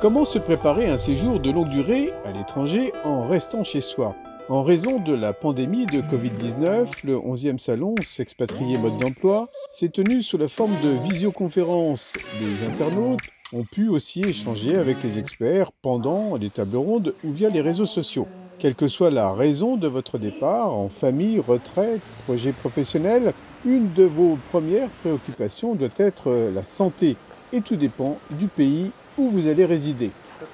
Comment se préparer à un séjour de longue durée à l'étranger en restant chez soi? En raison de la pandémie de Covid-19, le 11e salon S'expatrier mode d'emploi s'est tenu sous la forme de visioconférences. Les internautes ont pu aussi échanger avec les experts pendant des tables rondes ou via les réseaux sociaux. Quelle que soit la raison de votre départ, en famille, retraite, projet professionnel, une de vos premières préoccupations doit être la santé. Et tout dépend du pays où vous allez résider.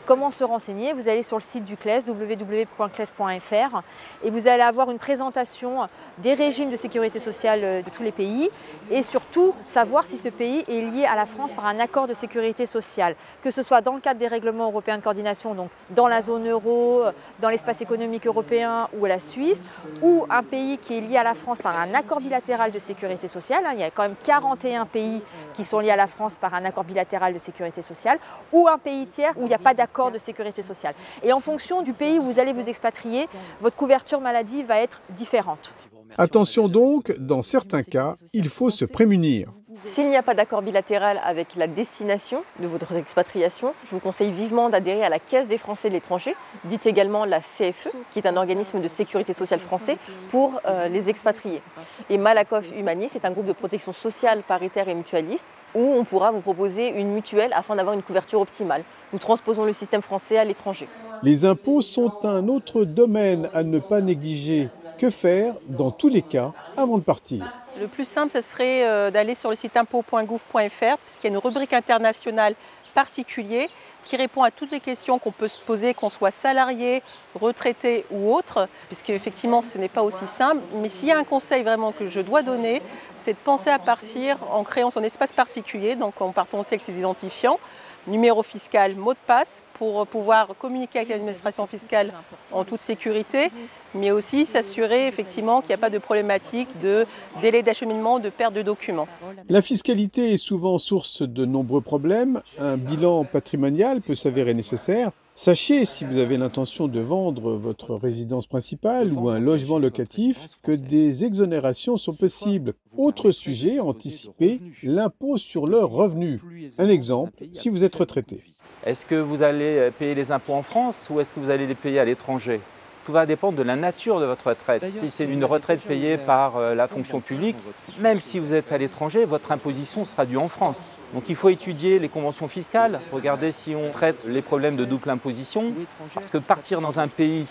Comment se renseigner? Vous allez sur le site du CLES, www.cles.fr, et vous allez avoir une présentation des régimes de sécurité sociale de tous les pays et surtout savoir si ce pays est lié à la France par un accord de sécurité sociale, que ce soit dans le cadre des règlements européens de coordination, donc dans la zone euro, dans l'espace économique européen ou à la Suisse, ou un pays qui est lié à la France par un accord bilatéral de sécurité sociale. Il y a quand même 41 pays qui sont liés à la France par un accord bilatéral de sécurité sociale, ou un pays tiers où il n'y a pas d'accord de sécurité sociale. Et en fonction du pays où vous allez vous expatrier, votre couverture maladie va être différente. Attention donc, dans certains cas, il faut se prémunir. S'il n'y a pas d'accord bilatéral avec la destination de votre expatriation, je vous conseille vivement d'adhérer à la Caisse des Français de l'étranger, dite également la CFE, qui est un organisme de sécurité sociale français pour les expatriés. Et Malakoff Humanis est un groupe de protection sociale paritaire et mutualiste où on pourra vous proposer une mutuelle afin d'avoir une couverture optimale. Nous transposons le système français à l'étranger. Les impôts sont un autre domaine à ne pas négliger. Que faire dans tous les cas avant de partir? Le plus simple, ce serait d'aller sur le site impôts.gouv.fr puisqu'il y a une rubrique internationale particulier qui répond à toutes les questions qu'on peut se poser, qu'on soit salarié, retraité ou autre, puisque effectivement ce n'est pas aussi simple. Mais s'il y a un conseil vraiment que je dois donner, c'est de penser à partir en créant son espace particulier, donc en partant aussi avec ses identifiants, numéro fiscal, mot de passe, pour pouvoir communiquer avec l'administration fiscale en toute sécurité, mais aussi s'assurer effectivement qu'il n'y a pas de problématique de délai d'acheminement, de perte de documents. La fiscalité est souvent source de nombreux problèmes. Un bilan patrimonial peut s'avérer nécessaire. Sachez, si vous avez l'intention de vendre votre résidence principale ou un logement locatif, que des exonérations sont possibles. Autre sujet, anticiper l'impôt sur le revenu. Un exemple, si vous êtes retraité. Est-ce que vous allez payer les impôts en France ou est-ce que vous allez les payer à l'étranger? Tout va dépendre de la nature de votre retraite. Si c'est une retraite payée par la fonction publique, même si vous êtes à l'étranger, votre imposition sera due en France. Donc il faut étudier les conventions fiscales, regarder si on traite les problèmes de double imposition, parce que partir dans un pays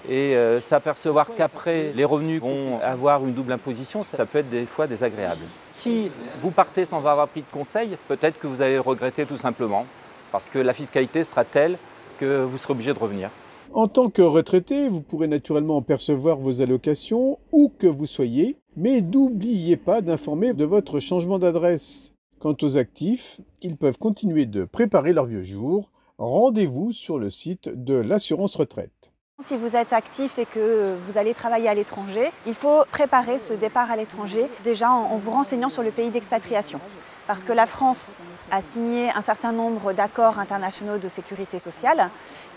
et s'apercevoir qu'après les revenus vont avoir une double imposition, ça peut être des fois désagréable. Si vous partez sans avoir pris de conseil, peut-être que vous allez le regretter tout simplement, parce que la fiscalité sera telle que vous serez obligé de revenir. En tant que retraité, vous pourrez naturellement percevoir vos allocations où que vous soyez, mais n'oubliez pas d'informer de votre changement d'adresse. Quant aux actifs, ils peuvent continuer de préparer leur vieux jour. Rendez-vous sur le site de l'assurance retraite. Si vous êtes actif et que vous allez travailler à l'étranger, il faut préparer ce départ à l'étranger déjà en vous renseignant sur le pays d'expatriation. Parce que la France a signé un certain nombre d'accords internationaux de sécurité sociale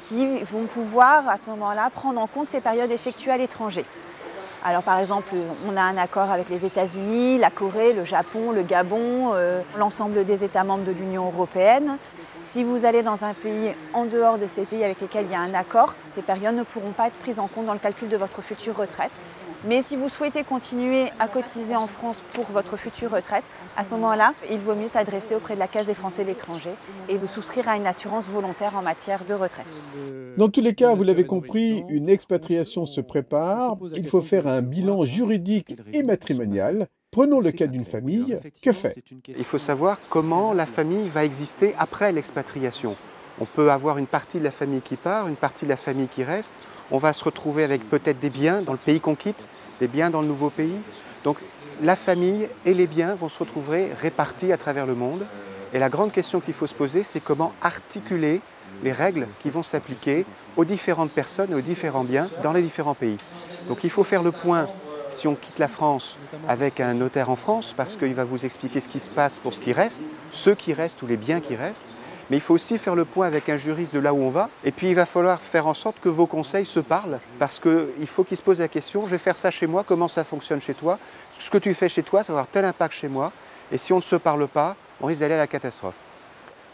qui vont pouvoir à ce moment-là prendre en compte ces périodes effectuées à l'étranger. Alors par exemple, on a un accord avec les États-Unis, la Corée, le Japon, le Gabon, l'ensemble des États membres de l'Union européenne. Si vous allez dans un pays en dehors de ces pays avec lesquels il y a un accord, ces périodes ne pourront pas être prises en compte dans le calcul de votre future retraite. Mais si vous souhaitez continuer à cotiser en France pour votre future retraite, à ce moment-là, il vaut mieux s'adresser auprès de la Caisse des Français de l'étranger et de souscrire à une assurance volontaire en matière de retraite. Dans tous les cas, vous l'avez compris, une expatriation se prépare. Il faut faire un bilan juridique et matrimonial. Prenons le cas d'une famille. Que faire? Il faut savoir comment la famille va exister après l'expatriation. On peut avoir une partie de la famille qui part, une partie de la famille qui reste. On va se retrouver avec peut-être des biens dans le pays qu'on quitte, des biens dans le nouveau pays. Donc la famille et les biens vont se retrouver répartis à travers le monde. Et la grande question qu'il faut se poser, c'est comment articuler les règles qui vont s'appliquer aux différentes personnes et aux différents biens dans les différents pays. Donc il faut faire le point, si on quitte la France, avec un notaire en France, parce qu'il va vous expliquer ce qui se passe pour ce qui reste, ceux qui restent ou les biens qui restent. Mais il faut aussi faire le point avec un juriste de là où on va. Et puis il va falloir faire en sorte que vos conseils se parlent. Parce qu'il faut qu'il se pose la question, je vais faire ça chez moi, comment ça fonctionne chez toi? Ce que tu fais chez toi, ça va avoir tel impact chez moi. Et si on ne se parle pas, on risque d'aller à la catastrophe.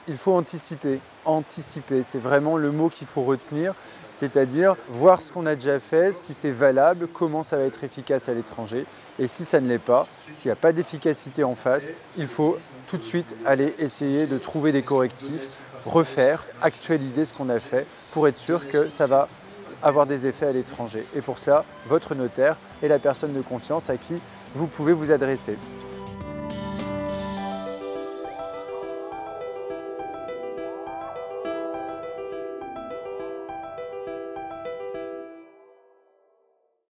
Il faut anticiper. Anticiper, c'est vraiment le mot qu'il faut retenir, c'est-à-dire voir ce qu'on a déjà fait, si c'est valable, comment ça va être efficace à l'étranger. Et si ça ne l'est pas, s'il n'y a pas d'efficacité en face, il faut tout de suite aller essayer de trouver des correctifs, refaire, actualiser ce qu'on a fait pour être sûr que ça va avoir des effets à l'étranger. Et pour ça, votre notaire est la personne de confiance à qui vous pouvez vous adresser.